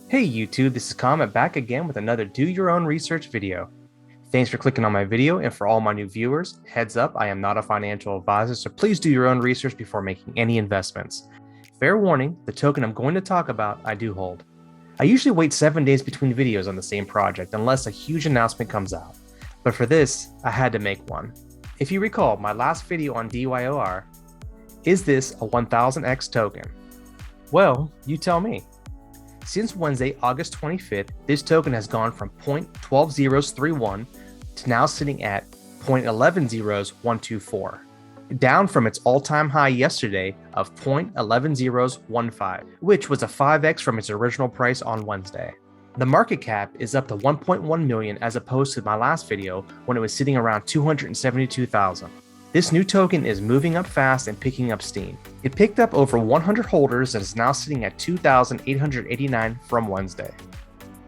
Hey YouTube, this is Comet back again with another Do Your Own Research video. Thanks for clicking on my video, and for all my new viewers, heads up, I am not a financial advisor, so please do your own research before making any investments. Fair warning, the token I'm going to talk about, I do hold. I usually wait 7 days between videos on the same project unless a huge announcement comes out, but for this, I had to make one. If you recall my last video on DYOR, is this a 1000x token? Well, you tell me. Since Wednesday, August 25th, this token has gone from 0.12 to now sitting at 0.110124, down from its all-time high yesterday of 0.1115, which was a 5x from its original price on Wednesday. The market cap is up to 1.1 million as opposed to my last video when it was sitting around 272,000. This new token is moving up fast and picking up steam. It picked up over 100 holders and is now sitting at 2,889 from Wednesday.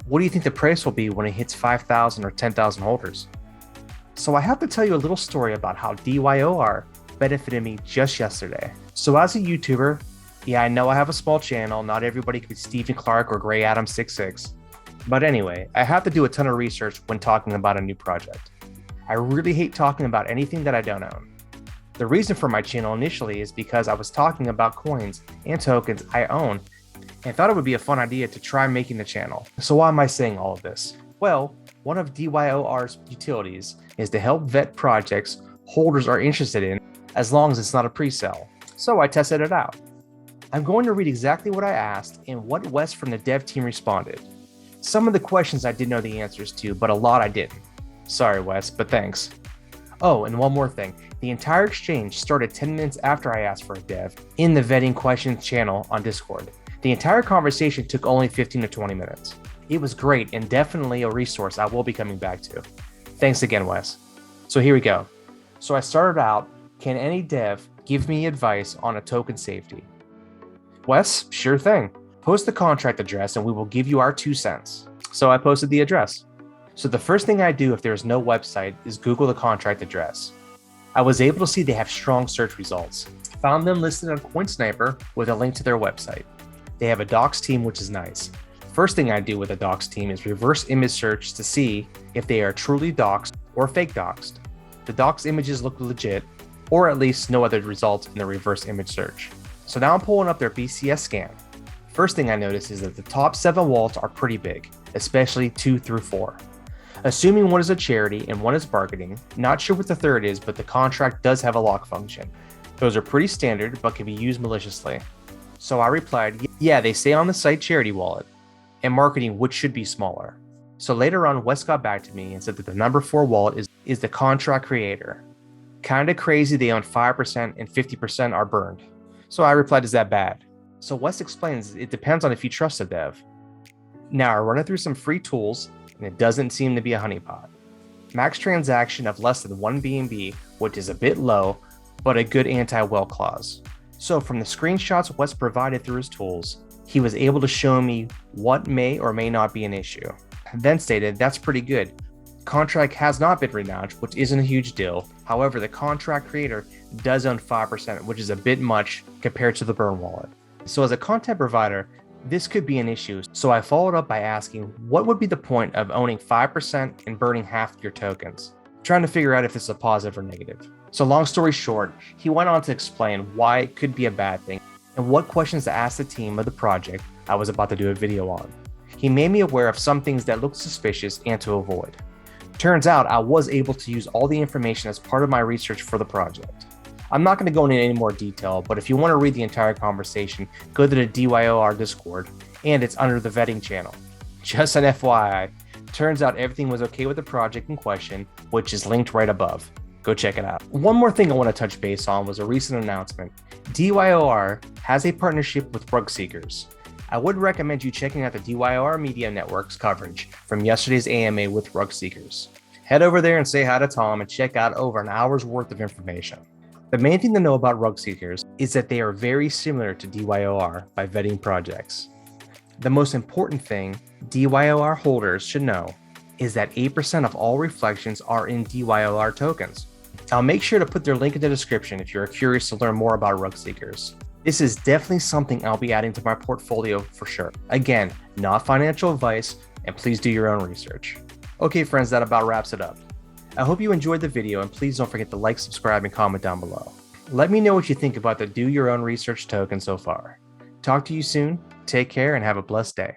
What do you think the price will be when it hits 5,000 or 10,000 holders? So I have to tell you a little story about how DYOR benefited me just yesterday. So as a YouTuber, yeah, I know I have a small channel, not everybody could be Stephen Clark or Gray Adam 66. But anyway, I have to do a ton of research when talking about a new project. I really hate talking about anything that I don't own. The reason for my channel initially is because I was talking about coins and tokens I own and thought it would be a fun idea to try making the channel. So why am I saying all of this? Well, one of DYOR's utilities is to help vet projects holders are interested in as long as it's not a pre-sale. So I tested it out. I'm going to read exactly what I asked and what Wes from the dev team responded. Some of the questions I did know the answers to, but a lot I didn't. Sorry, Wes, but thanks. Oh, and one more thing. The entire exchange started 10 minutes after I asked for a dev in the vetting questions channel on Discord. The entire conversation took only 15 to 20 minutes. It was great and definitely a resource I will be coming back to. Thanks again, Wes. So here we go. So I started out, can any dev give me advice on a token safety? Wes, sure thing. Post the contract address and we will give you our 2 cents. So I posted the address. So the first thing I do if there is no website is Google the contract address. I was able to see they have strong search results. Found them listed on CoinSniper with a link to their website. They have a docs team, which is nice. First thing I do with a docs team is reverse image search to see if they are truly doxed or fake doxed. The docs images look legit, or at least no other results in the reverse image search. So now I'm pulling up their BscScan. First thing I notice is that the top 7 wallets are pretty big, especially 2 through 4. Assuming one is a charity and one is marketing, not sure what the third is, but the contract does have a lock function. Those are pretty standard, but can be used maliciously. So I replied, yeah, they say on the site charity wallet, and marketing which should be smaller. So later on, Wes got back to me and said that the number 4 wallet is the contract creator. Kinda crazy they own 5% and 50% are burned. So I replied, is that bad? So Wes explains it depends on if you trust a dev. Now I run it through some free tools, and it doesn't seem to be a honeypot. Max transaction of less than 1 BNB, which is a bit low, but a good anti-whale clause. So from the screenshots Wes provided through his tools, he was able to show me what may or may not be an issue. Then stated, that's pretty good. Contract has not been renounced, which isn't a huge deal. However, the contract creator does own 5%, which is a bit much compared to the burn wallet. So as a content provider, this could be an issue, so I followed up by asking what would be the point of owning 5% and burning half your tokens, trying to figure out if this is a positive or negative. So long story short, he went on to explain why it could be a bad thing and what questions to ask the team of the project I was about to do a video on. He made me aware of some things that looked suspicious and to avoid. Turns out I was able to use all the information as part of my research for the project. I'm not going to go into any more detail, but if you want to read the entire conversation, go to the DYOR Discord, and it's under the vetting channel. Just an FYI, turns out everything was okay with the project in question, which is linked right above. Go check it out. One more thing I want to touch base on was a recent announcement. DYOR has a partnership with Rug Seekers. I would recommend you checking out the DYOR Media Network's coverage from yesterday's AMA with Rug Seekers. Head over there and say hi to Tom and check out over an hour's worth of information. The main thing to know about Rug Seekers is that they are very similar to DYOR by vetting projects. The most important thing DYOR holders should know is that 8% of all reflections are in DYOR tokens. I'll make sure to put their link in the description if you're curious to learn more about Rug Seekers. This is definitely something I'll be adding to my portfolio for sure. Again, not financial advice, and please do your own research. Okay, friends, that about wraps it up. I hope you enjoyed the video, and please don't forget to like, subscribe, and comment down below. Let me know what you think about the Do Your Own Research token so far. Talk to you soon, take care, and have a blessed day.